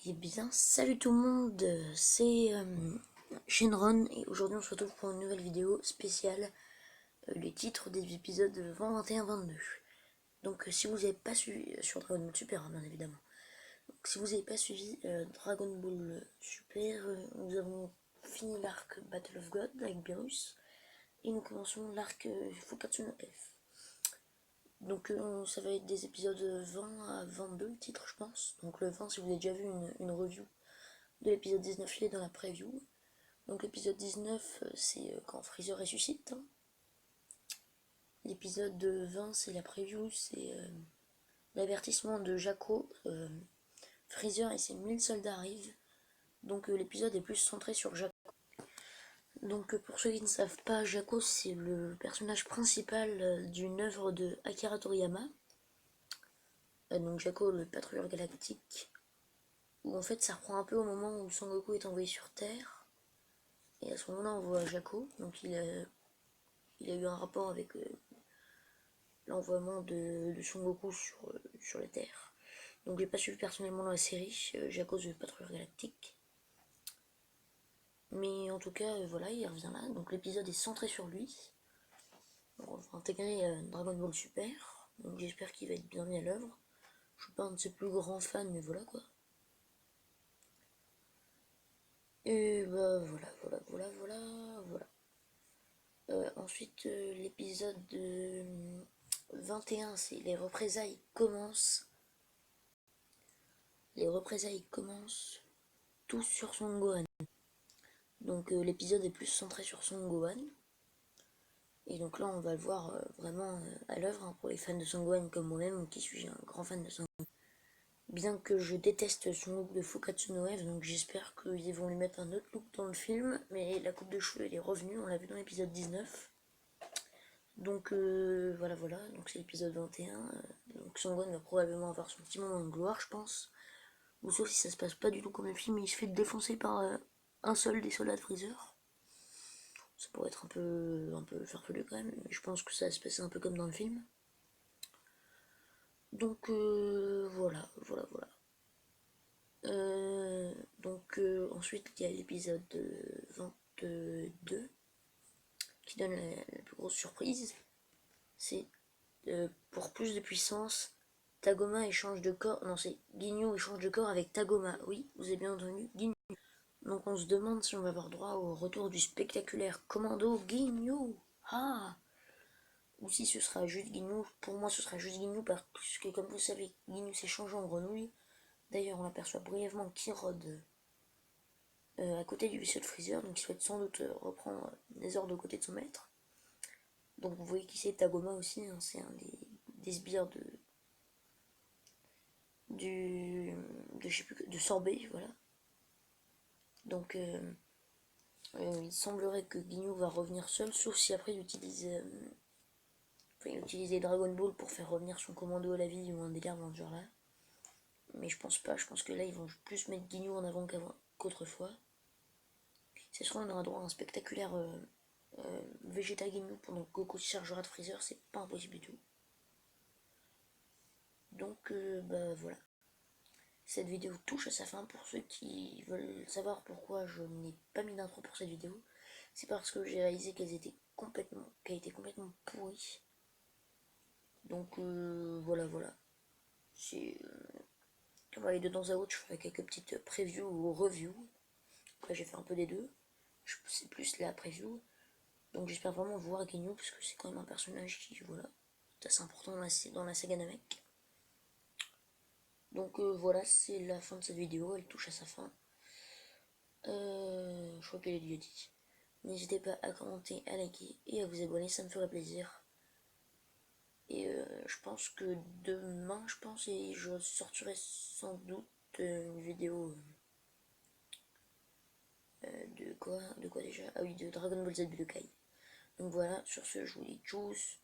Eh bien, salut tout le monde, c'est Shenron et aujourd'hui on se retrouve pour une nouvelle vidéo spéciale, les titres des épisodes 20, 21, 22. Donc si vous n'avez pas suivi, sur Dragon Ball Super hein, bien évidemment, donc, si vous n'avez pas suivi Dragon Ball Super, nous avons fini l'arc Battle of God avec Beerus et nous commençons l'arc Fukatsu no F. Donc ça va être des épisodes 20 à 22 titres je pense. Donc le 20 si vous avez déjà vu une review de l'épisode 19 il est dans la preview. Donc l'épisode 19 c'est quand Freezer ressuscite. L'épisode 20 c'est la preview, c'est l'avertissement de Jaco. Freezer et ses 1000 soldats arrivent. Donc l'épisode est plus centré sur Jaco. Donc pour ceux qui ne savent pas, Jaco c'est le personnage principal d'une œuvre de Akira Toriyama. Donc Jaco le patrouilleur galactique. Où en fait ça reprend un peu au moment où Son Goku est envoyé sur Terre. Et à ce moment-là on voit Jaco. Donc il a eu un rapport avec l'envoiement de Son Goku sur la Terre. Donc j'ai pas suivi personnellement dans la série, j'ai à cause de Patrouilleur Galactique. Mais en tout cas, voilà, il revient là. Donc l'épisode est centré sur lui. Donc, on va intégrer Dragon Ball Super. Donc j'espère qu'il va être bien mis à l'œuvre. Je suis pas un de ses plus grands fans, mais voilà quoi. Et bah voilà. Ensuite, l'épisode 21, c'est les représailles commencent. Les représailles commencent tous sur Son Gohan. Donc l'épisode est plus centré sur Son Gohan. Et donc là on va le voir vraiment à l'œuvre hein, pour les fans de Son Gohan comme moi-même qui suis un grand fan de Son Gohan. Bien que je déteste son look de Fukatsu no F, donc j'espère qu'ils vont lui mettre un autre look dans le film. Mais la coupe de cheveux elle est revenue, on l'a vu dans l'épisode 19. Donc voilà, donc c'est l'épisode 21. Donc Son Gohan va probablement avoir son petit moment de gloire je pense. Ou sauf si ça se passe pas du tout comme le film et il se fait défoncer par un seul des soldats de Freezer. Ça pourrait être un peu farfelu quand même, mais je pense que ça va se passer un peu comme dans le film. Donc voilà. Donc ensuite il y a l'épisode 22 qui donne la plus grosse surprise. C'est pour plus de puissance, Tagoma échange de corps. Non, c'est Ginyu échange de corps avec Tagoma. Oui, vous avez bien entendu, Ginyu. Donc on se demande si on va avoir droit au retour du spectaculaire commando Ginyu. Ah, ou si ce sera juste Ginyu. Pour moi ce sera juste Ginyu parce que comme vous savez, Ginyu s'est changé en grenouille. D'ailleurs on aperçoit brièvement Kirod à côté du vaisseau de Freezer, donc il souhaite sans doute reprendre les ordres aux côtés de son maître. Donc vous voyez qui c'est, Tagoma aussi, hein, c'est un des sbires de Sorbet, voilà. Donc il semblerait que Ginyu va revenir seul, sauf si après il utilise Dragon Ball pour faire revenir son commando à la vie ou un délire dans ce genre là. Mais je pense pas, je pense que là ils vont plus mettre Ginyu en avant qu'autrefois. C'est soit on aura droit à un spectaculaire Vegeta Ginyu pendant que Goku se chargera de Freezer, c'est pas impossible du tout. Donc bah voilà. Cette vidéo touche à sa fin. Pour ceux qui veulent savoir pourquoi je n'ai pas mis d'intro pour cette vidéo, c'est parce que j'ai réalisé qu'elle était complètement pourrie. Donc voilà. C'est on va aller de temps à autre, je ferai quelques petites previews ou reviews. Après j'ai fait un peu des deux. C'est plus la preview. Donc j'espère vraiment voir Ginyu parce que c'est quand même un personnage qui voilà, c'est assez important dans la saga Namek. Donc voilà, c'est la fin de cette vidéo, elle touche à sa fin. Je crois qu'elle est déjà dit. N'hésitez pas à commenter, à liker et à vous abonner, ça me ferait plaisir. Et je pense que demain, et je sortirai sans doute une vidéo de quoi déjà. Ah oui, de Dragon Ball Z Budokai. Donc voilà, sur ce, je vous dis tchuss.